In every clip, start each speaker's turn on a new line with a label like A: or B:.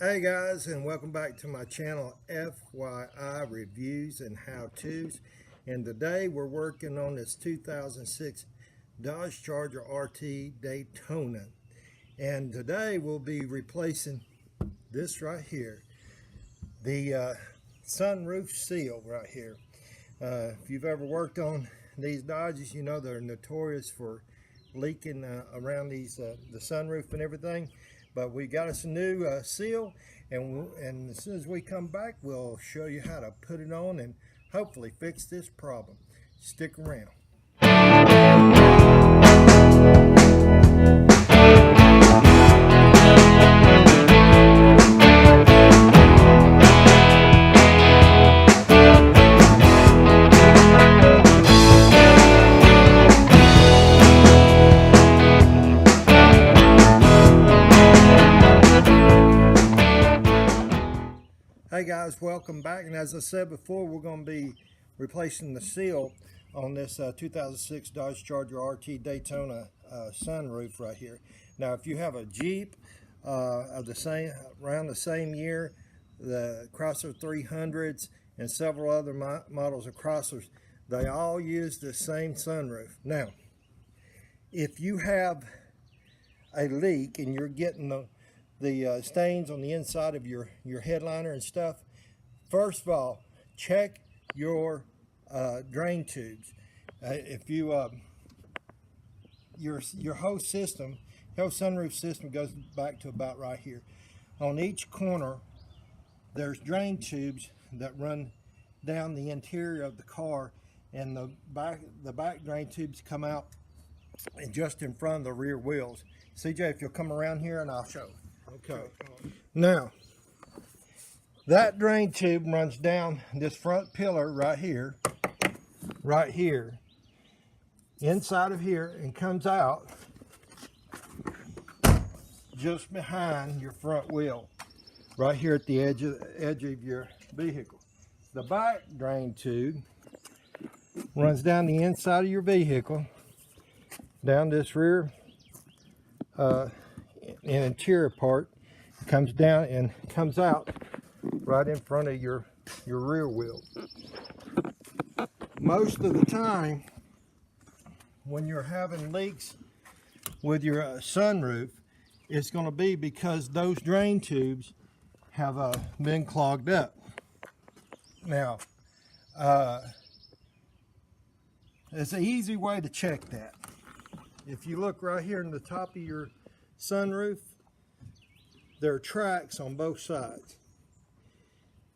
A: Hey guys, and welcome back to my channel FYI Reviews and How-Tos. And today we're working on this 2006 Dodge Charger RT Daytona. And today we'll be replacing this right here, the sunroof seal right here. If you've ever worked on these Dodges, you know they're notorious for leaking around these the sunroof and everything. But we got us a new seal, and as soon as we come back, we'll show you how to put it on and hopefully fix this problem. Stick around. Hey guys, welcome back, and as I said before, we're going to be replacing the seal on this 2006 Dodge Charger RT Daytona sunroof right here. Now if you have a Jeep of the same around the same year, the Chrysler 300s and several other models of Chryslers, they all use the same sunroof. Now if you have a leak and you're getting the stains on the inside of your headliner and stuff, first of all, check your drain tubes. If you your whole system, whole sunroof system goes back to about right here. On each corner, there's drain tubes that run down the interior of the car, and the back drain tubes come out and just in front of the rear wheels. CJ, if you'll come around here and I'll show. Okay. Now, that drain tube runs down this front pillar right here, inside of here, and comes out just behind your front wheel, right here at the edge of your vehicle. The back drain tube runs down the inside of your vehicle, down this rear interior part, comes down and comes out right in front of your rear wheel. Most of the time when you're having leaks with your sunroof, it's going to be because those drain tubes have been clogged up. Now there's an easy way to check that. If you look right here in the top of your sunroof, there are tracks on both sides.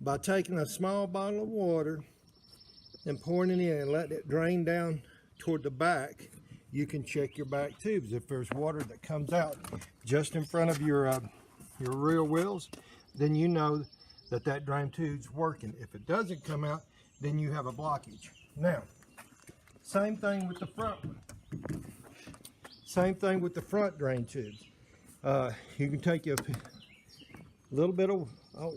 A: By taking a small bottle of water and pouring it in and letting it drain down toward the back, you can check your back tubes. If there's water that comes out just in front of your rear wheels, then you know that drain tube's working. If it doesn't come out, then you have a blockage. Now, same thing with the front one. Same thing with the front drain tubes. You can take a little bit of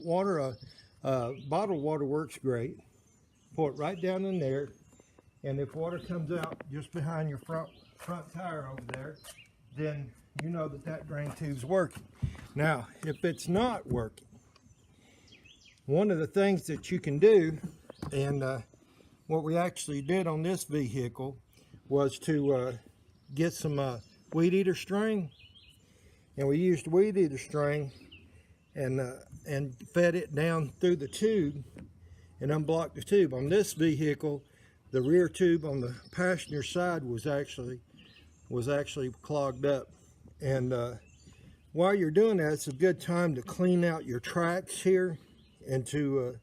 A: water, bottled water works great. Pour it right down in there, and if water comes out just behind your front tire over there, then you know that drain tube's working. Now, if it's not working, one of the things that you can do, and what we actually did on this vehicle, was to get some weed eater string, and we used weed eater string and fed it down through the tube and unblocked the tube. On this vehicle, the rear tube on the passenger side was actually clogged up. And while you're doing that, it's a good time to clean out your tracks here and to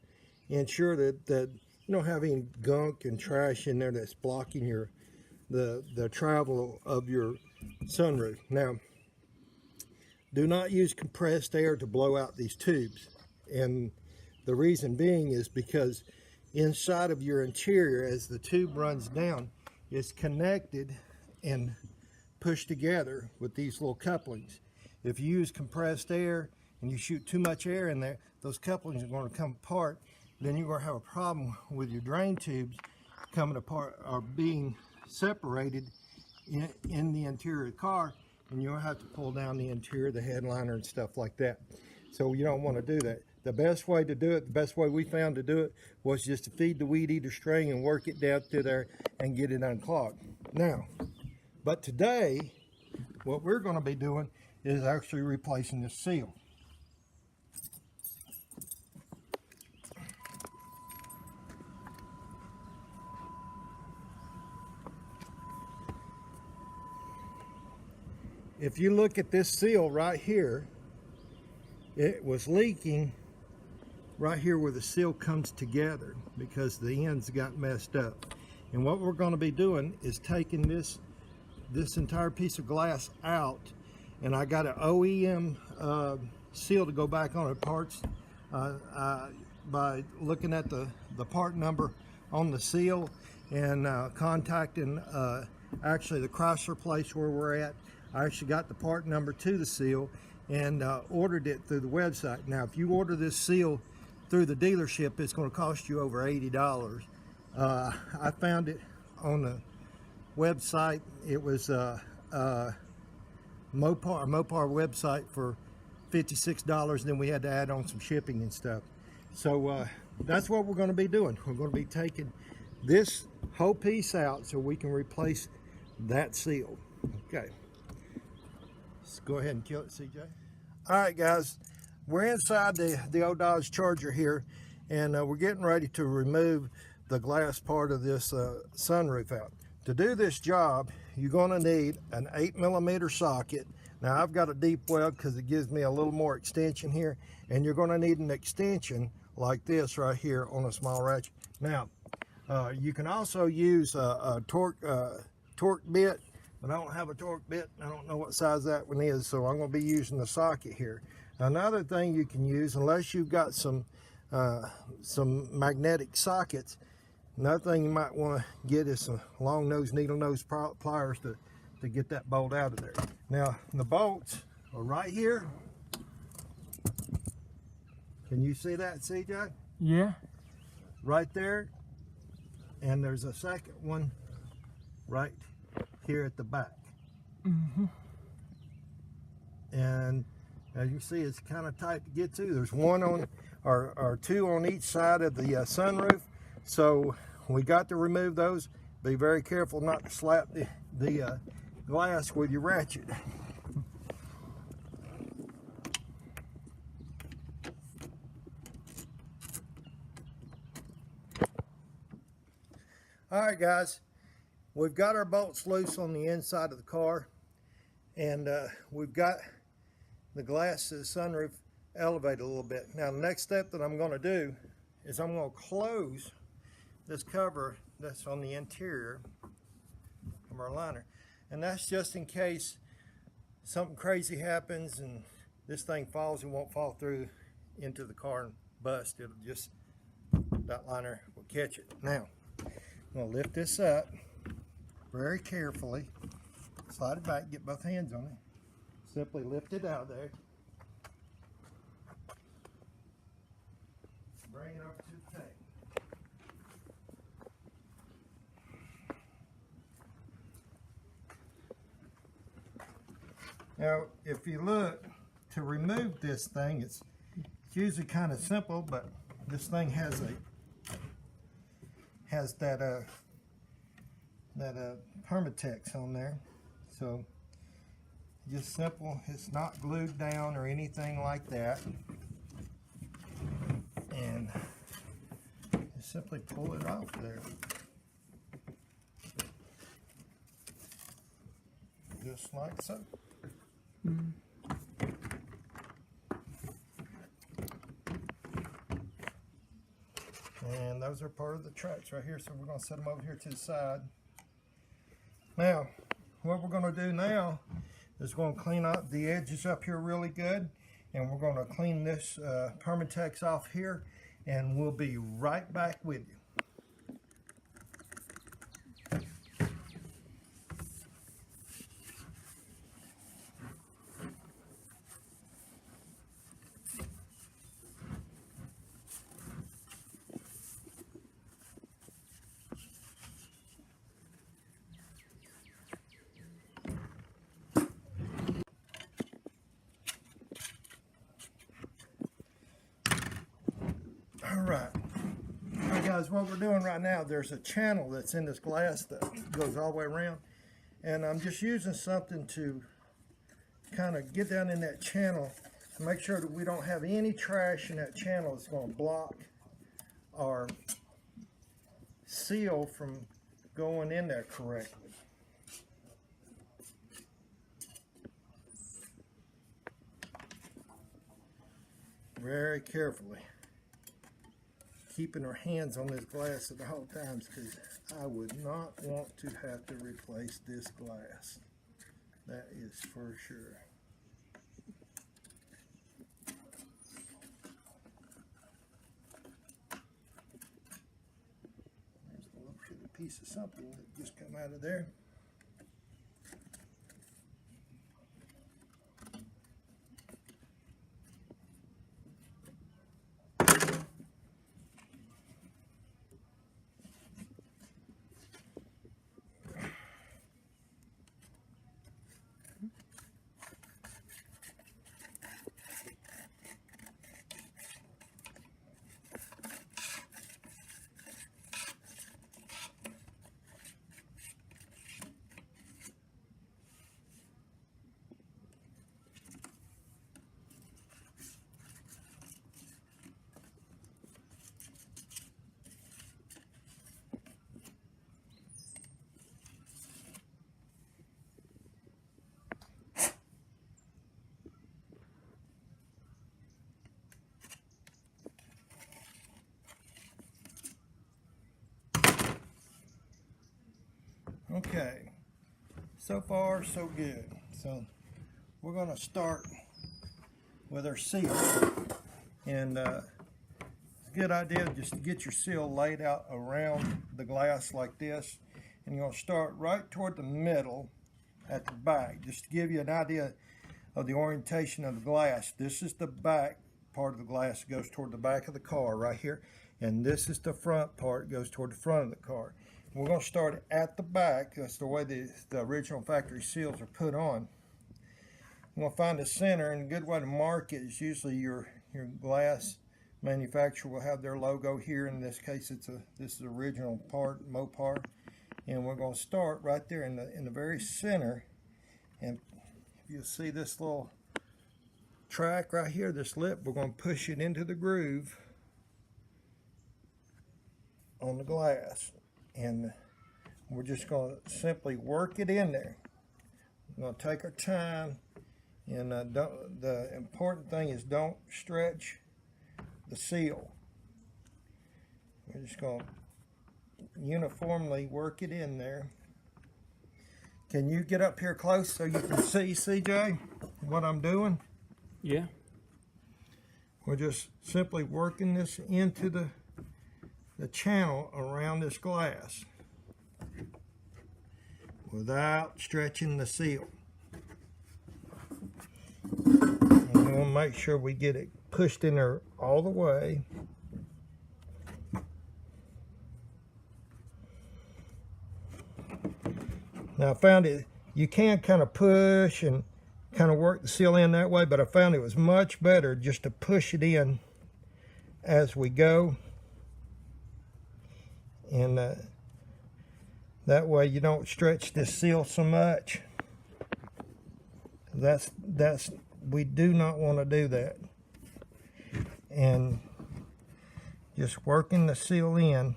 A: ensure that you don't have any gunk and trash in there that's blocking the travel of your sunroof. Now, do not use compressed air to blow out these tubes, and the reason being is because inside of your interior, as the tube runs down, it's connected and pushed together with these little couplings. If you use compressed air and you shoot too much air in there, those couplings are going to come apart. Then you're going to have a problem with your drain tubes coming apart or being separated in the interior of the car, and you'll have to pull down the interior, the headliner and stuff like that. So you don't want to do that. The best way to do it, the best way we found to do it, was just to feed the weed eater string and work it down through there and get it unclogged. Now, but today, what we're going to be doing is actually replacing the seal. If you look at this seal right here, it was leaking right here where the seal comes together because the ends got messed up. And what we're going to be doing is taking this entire piece of glass out, and I got an OEM seal to go back on it, parts by looking at the part number on the seal and contacting actually the Chrysler place where we're at. I actually got the part number to the seal and ordered it through the website. Now, if you order this seal through the dealership, it's going to cost you over $80. I found it on the website. It was Mopar website for $56, and then we had to add on some shipping and stuff. So that's what we're going to be doing. We're going to be taking this whole piece out so we can replace that seal. Okay. Let's go ahead and kill it, CJ. All right, guys, we're inside the old Dodge Charger here, and we're getting ready to remove the glass part of this sunroof out. To do this job, you're going to need an 8mm socket. Now, I've got a deep weld because it gives me a little more extension here, and you're going to need an extension like this right here on a small ratchet. Now, you can also use a torque bit, but I don't have a torque bit. I don't know what size that one is, so I'm going to be using the socket here. Another thing you can use, unless you've got some magnetic sockets, another thing you might want to get is some long nose, needle nose pliers to get that bolt out of there. Now, the bolts are right here. Can you see that, CJ?
B: Yeah.
A: Right there. And there's a second one right here at the back.
B: Mm-hmm.
A: And as you see, it's kind of tight to get to. There's one on, or two on each side of the sunroof. So we got to remove those. Be very careful not to slap the glass with your ratchet. All right, guys, we've got our bolts loose on the inside of the car, and we've got the glass of the sunroof elevated a little bit. Now, the next step that I'm going to do is I'm going to close this cover that's on the interior of our liner, and that's just in case something crazy happens and this thing falls. It won't fall through into the car and bust. It'll just, that liner will catch it. Now, I'm going to lift this up very carefully, slide it back, get both hands on it, simply lift it out of there, bring it up to the tank. Now, if you look, to remove this thing, it's usually kind of simple, but this thing has that Permatex on there, so just simple. It's not glued down or anything like that, and just simply pull it off there, just like so.
B: Mm.
A: And those are part of the tracks right here, so we're going to set them over here to the side. Now, what we're going to do now is we're going to clean up the edges up here really good, and we're going to clean this Permatex off here, and we'll be right back with you. All right. All right, guys, what we're doing right now, there's a channel that's in this glass that goes all the way around. And I'm just using something to kind of get down in that channel to make sure that we don't have any trash in that channel that's going to block our seal from going in there correctly. Very carefully. Keeping our hands on this glass at all times, because I would not want to have to replace this glass. That is for sure. There's a little piece of something that just come out of there. Okay, so far so good. So we're going to start with our seal, and it's a good idea just to get your seal laid out around the glass like this, and you're going to start right toward the middle at the back, just to give you an idea of the orientation of the glass. This is the back part of the glass that goes toward the back of the car right here, and this is the front part that goes toward the front of the car. We're going to start at the back. That's the way the original factory seals are put on. We're going to find the center, and a good way to mark it is usually your glass manufacturer will have their logo here. In this case, this is the original part, Mopar, and we're going to start right there in the very center. And if you'll see this little track right here, this lip, we're going to push it into the groove on the glass. And we're just going to simply work it in there. We're going to take our time, and the important thing is don't stretch the seal. We're just going to uniformly work it in there. Can you get up here close so you can see, CJ, what I'm doing?
B: Yeah.
A: We're just simply working this into the channel around this glass without stretching the seal. And we want to make sure we get it pushed in there all the way. Now I found it, you can kind of push and kind of work the seal in that way, but I found it was much better just to push it in as we go. And that way you don't stretch this seal so much. We do not want to do that. And just working the seal in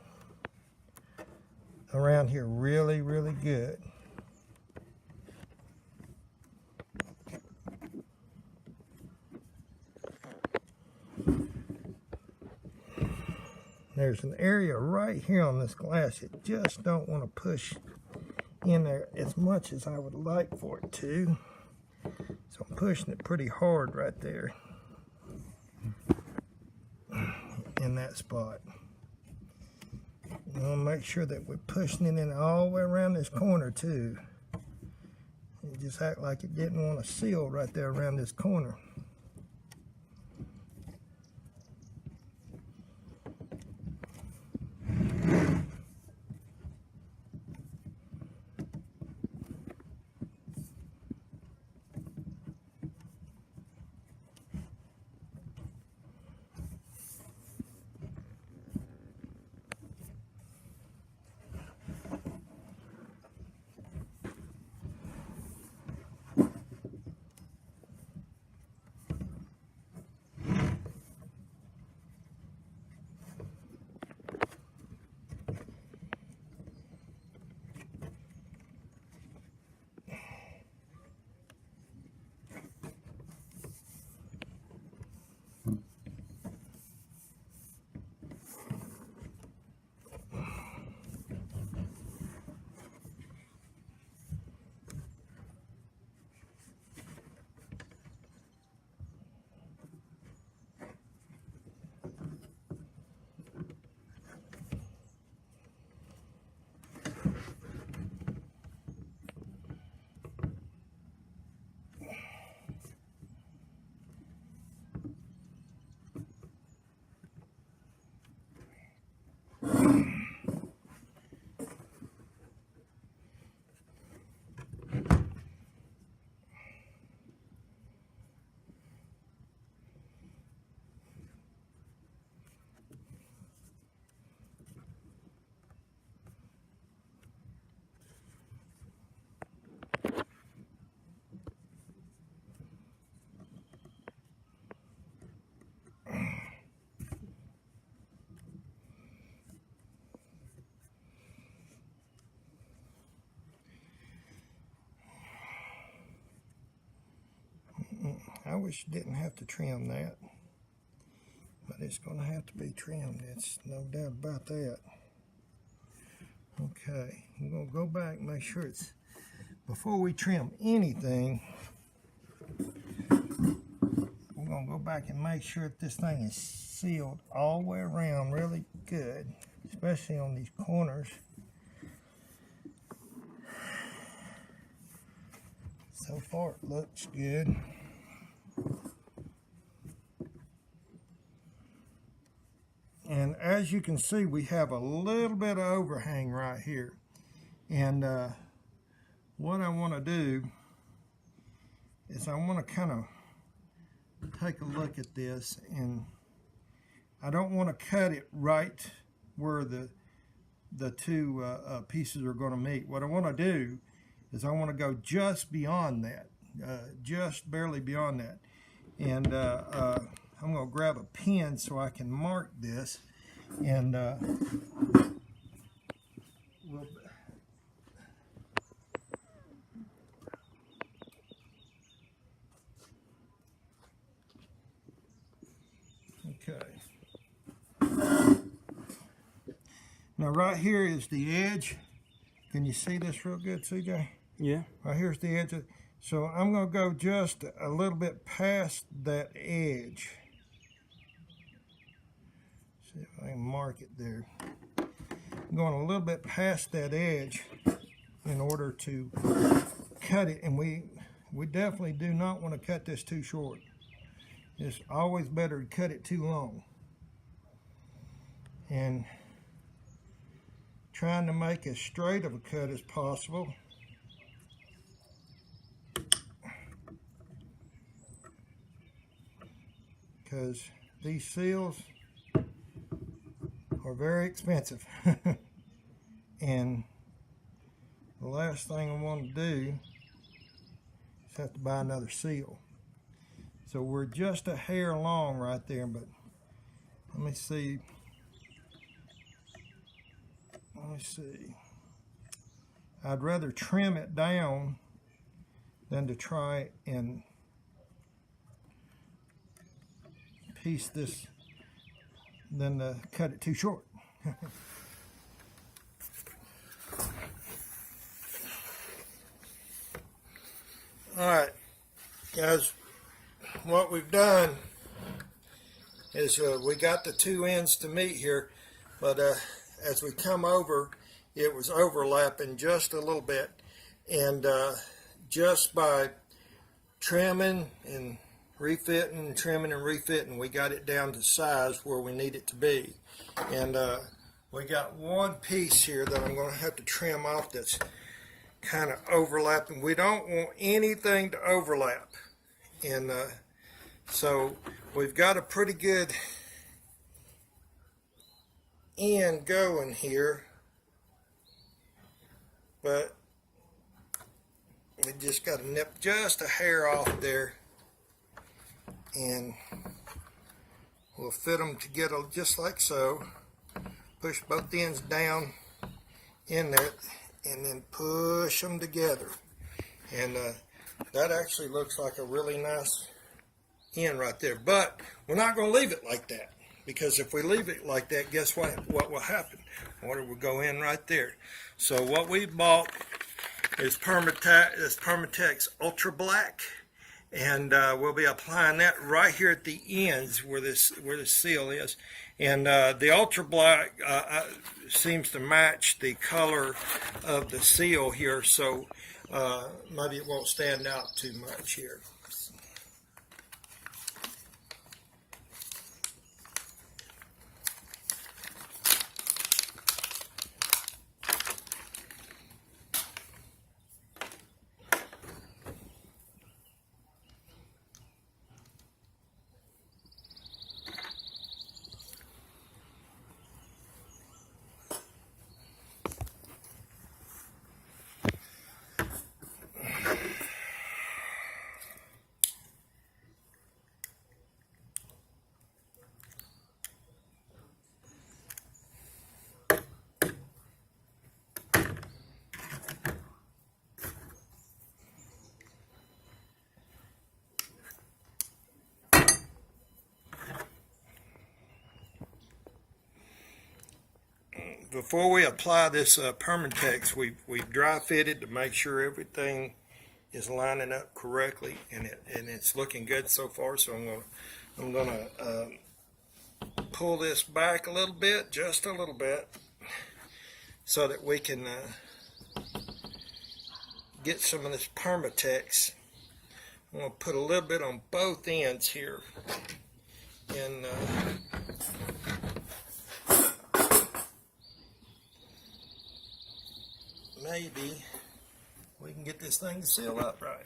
A: around here really, really good. There's an area right here on this glass you just don't want to push in there as much as I would like for it to. So I'm pushing it pretty hard right there in that spot. And I'll make sure that we're pushing it in all the way around this corner too. It just act like it didn't want to seal right there around this corner. I wish you didn't have to trim that, but it's going to have to be trimmed. It's no doubt about that. Okay, we're going to go back and make sure it's, before we trim anything, we're going to go back and make sure that this thing is sealed all the way around really good, especially on these corners. So far it looks good. And as you can see, we have a little bit of overhang right here. And what I want to do is I want to kind of take a look at this, and I don't want to cut it right where the two pieces are going to meet. What I want to do is I want to go just beyond that, just barely beyond that. And I'm going to grab a pen so I can mark this, and we'll, okay. Now right here is the edge. Can you see this real good, CJ?
B: Yeah.
A: Right here's the edge. So I'm going to go just a little bit past that edge. See if I can mark it there. I'm going a little bit past that edge in order to cut it, and we definitely do not want to cut this too short. It's always better to cut it too long. And trying to make as straight of a cut as possible. Because these seals are very expensive. And the last thing I want to do is have to buy another seal. So we're just a hair long right there, but let me see. Let me see. I'd rather trim it down than to try and piece this, than to cut it too short. Alright, guys, what we've done is we got the two ends to meet here, but as we come over, it was overlapping just a little bit, and just by trimming and refitting, trimming and refitting, we got it down to size where we need it to be. And we got one piece here that I'm going to have to trim off that's kind of overlapping. We don't want anything to overlap, and so we've got a pretty good end going here, but we just got to nip just a hair off there, and we'll fit them together just like so. Push both ends down in there and then push them together, and that actually looks like a really nice end right there. But we're not going to leave it like that, because if we leave it like that, guess what will happen? Water will go in right there. So what we bought is Permatex Ultra Black, and we'll be applying that right here at the ends where the seal is. And the Ultra Black seems to match the color of the seal here, so maybe it won't stand out too much here. before we apply this Permatex, we've dry fitted to make sure everything is lining up correctly, and it's looking good so far. So I'm gonna pull this back a little bit, just a little bit, so that we can get some of this Permatex. I'm gonna put a little bit on both ends here, and maybe we can get this thing to seal up right.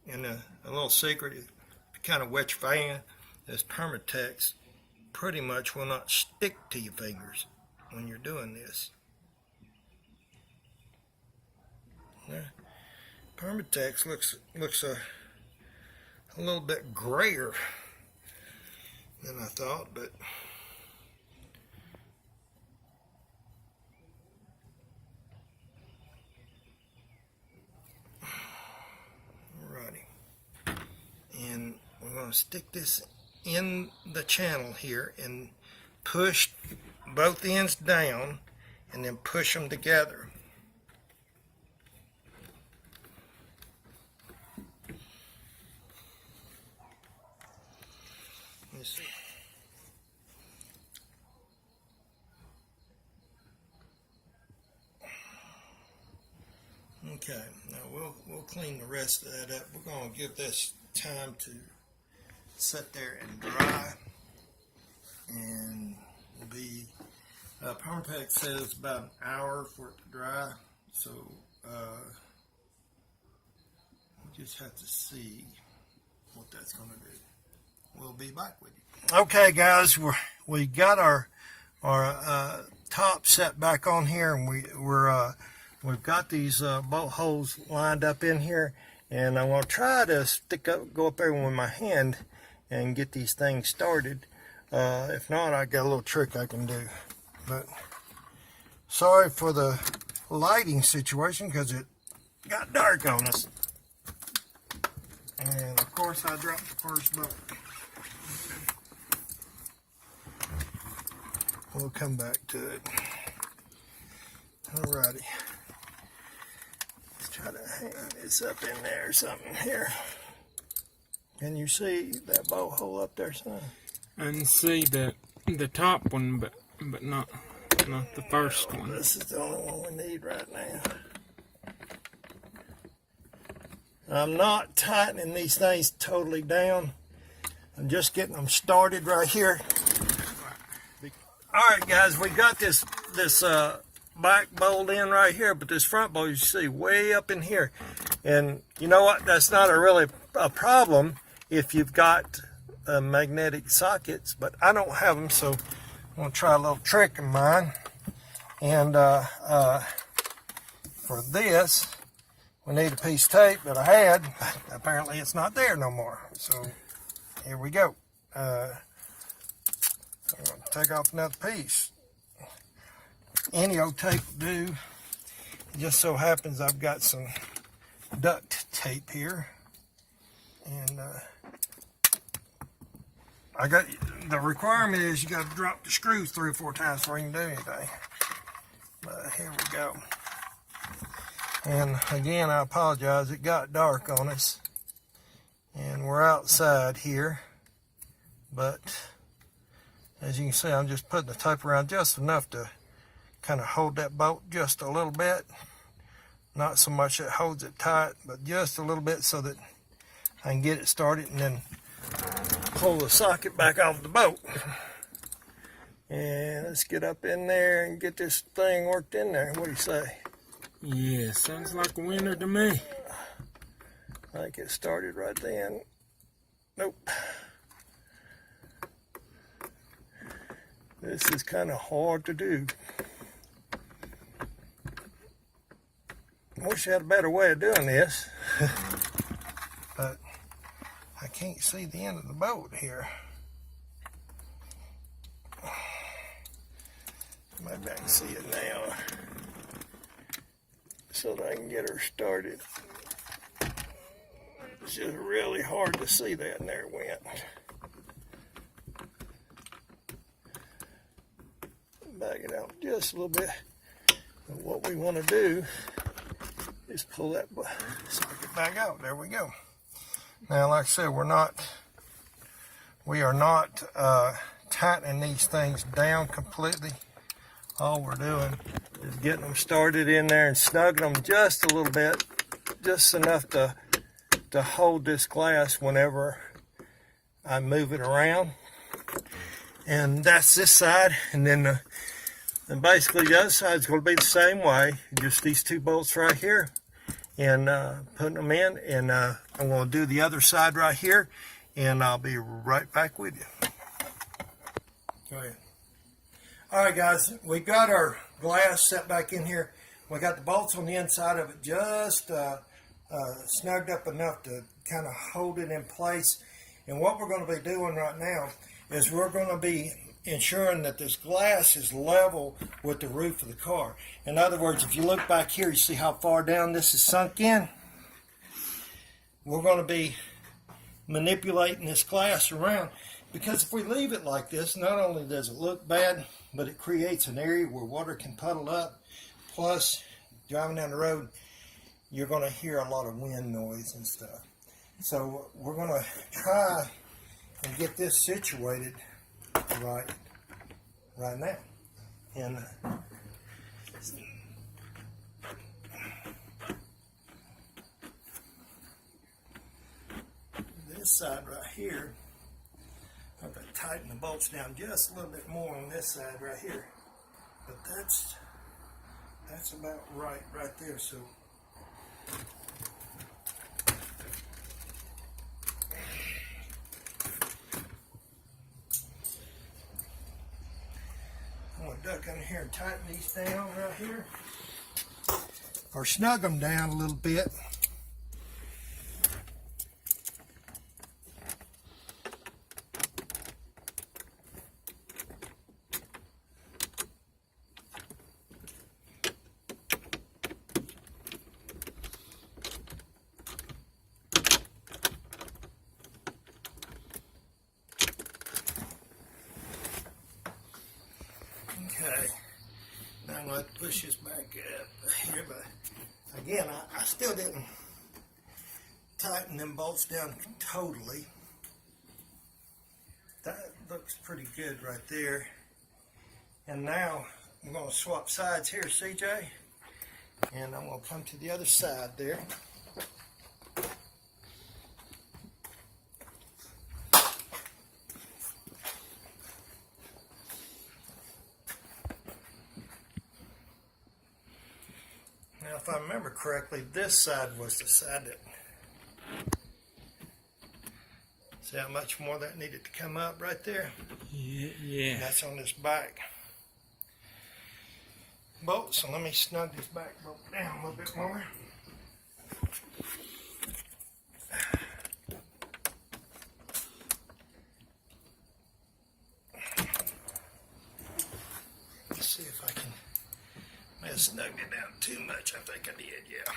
A: And a little secret, if you kind of wet your fan, this Permatex pretty much will not stick to your fingers when you're doing this. Yeah. Permatex looks a little bit grayer than I thought, but alrighty. And we're going to stick this in the channel here and push both ends down and then push them together. Let's see. Okay, now we'll clean the rest of that up. We're going to give this time to sit there and dry, and will be Permatex says about an hour for it to dry, so we just have to see what that's going to do. We'll be back with you. Okay, guys, we got our top set back on here, and we've got these bolt holes lined up in here, and I'm going to try to go up there with my hand and get these things started. If not, I got a little trick I can do. But sorry for the lighting situation, because it got dark on us. And of course I dropped the first bolt. We'll come back to it. Alrighty. Let's try to hang this up in there or something here. Can you see that bolt hole up there, son?
B: I can see the top one, but not the first one.
A: This is the only one we need right now. I'm not tightening these things totally down. I'm just getting them started right here. Alright guys, we got this back bolt in right here, but this front bolt you see way up in here. And you know what, that's not really a problem if you've got magnetic sockets, but I don't have them, so I'm going to try a little trick of mine. And for this, we need a piece of tape that I had. Apparently it's not there no more, so here we go. I'm going to take off another piece. Any old tape will do. It just so happens I've got some duct tape here, and I got the requirement is you got to drop the screws 3 or 4 times before you can do anything. But here we go. And again, I apologize. It got dark on us, and we're outside here. But as you can see, I'm just putting the tape around just enough to kind of hold that bolt just a little bit. Not so much that holds it tight, but just a little bit so that I can get it started and then pull the socket back off the bolt. And let's get up in there and get this thing worked in there. What do you say?
B: Yeah, sounds like a winner to me.
A: I think it started right then. Nope. This is kind of hard to do. I wish I had a better way of doing this. But I can't see the end of the bolt here. Maybe I can see it now, so that I can get her started. It's just really hard to see that, and there it went. back it out just a little bit. But what we want to do is pull that socket back out. There we go. Now, like I said, we are not tightening these things down completely. All we're doing is getting them started in there and snugging them just a little bit, just enough to hold this glass whenever I move it around. And that's this side, and then basically the other side is going to be the same way, just these two bolts right here, and putting them in, and I'm going to do the other side right here, and I'll be right back with you. Go ahead. All right, guys, we got our glass set back in here. We got the bolts on the inside of it just snugged up enough to kind of hold it in place. And what we're going to be doing right now is we're going to be ensuring that this glass is level with the roof of the car. In other words, if you look back here, you see how far down this is sunk in? We're going to be manipulating this glass around, because if we leave it like this, not only does it look bad, but it creates an area where water can puddle up. Plus, driving down the road, you're going to hear a lot of wind noise and stuff. So we're going to try and get this situated right now. And this side right here, I'm going to tighten the bolts down just a little bit more on this side right here. But that's about right there. So I'm going to duck under here and tighten these down right here, or snug them down a little bit. Okay, now I'm going to push this back up here, but again, I still didn't tighten them bolts down totally. That looks pretty good right there. And now I'm going to swap sides here, CJ, and I'm going to come to the other side there. Now, if I remember correctly, this side was the side that, see how much more that needed to come up right there?
B: Yeah.
A: And that's on this back bolt. So let me snug this back bolt down a little bit more. Let's see if I can. I may have snugged it down too much. I think I did, yeah.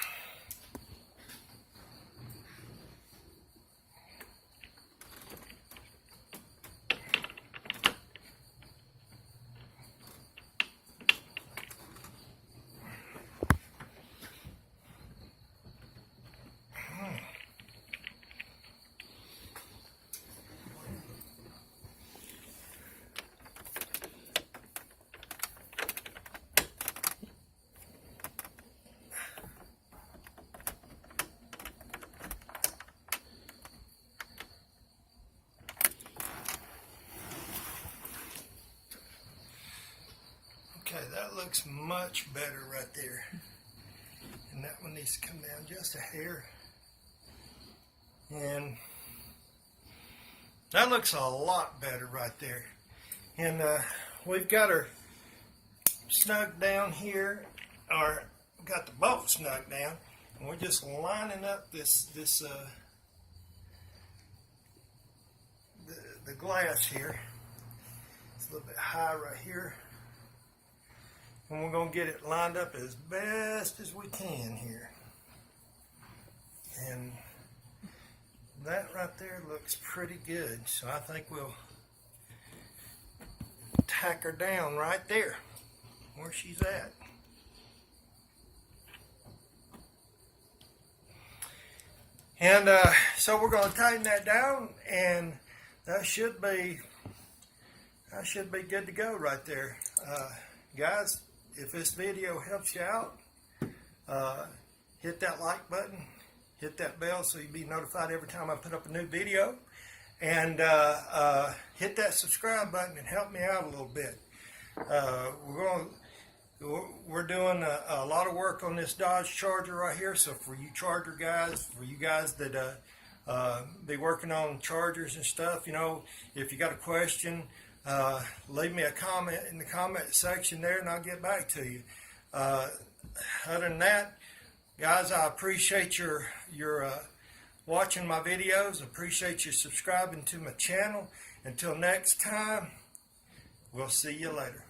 A: Okay, that looks much better right there. And that one needs to come down just a hair. And that looks a lot better right there. And we've got her snug down here, or got the bolt snug down, and we're just lining up the glass here. It's a little bit high right here. And we're going to get it lined up as best as we can here. And that right there looks pretty good. So I think we'll tack her down right there. where she's at. And so we're going to tighten that down, and that should be good to go right there. Guys, if this video helps you out, hit that like button, hit that bell so you'll be notified every time I put up a new video, and hit that subscribe button and help me out a little bit. We're doing a lot of work on this Dodge Charger right here, so for you Charger guys, for you guys that be working on Chargers and stuff, you know, if you got a question, leave me a comment in the comment section there and I'll get back to you. Other than that, guys, I appreciate your watching my videos. Appreciate you subscribing to my channel. Until next time, we'll see you later.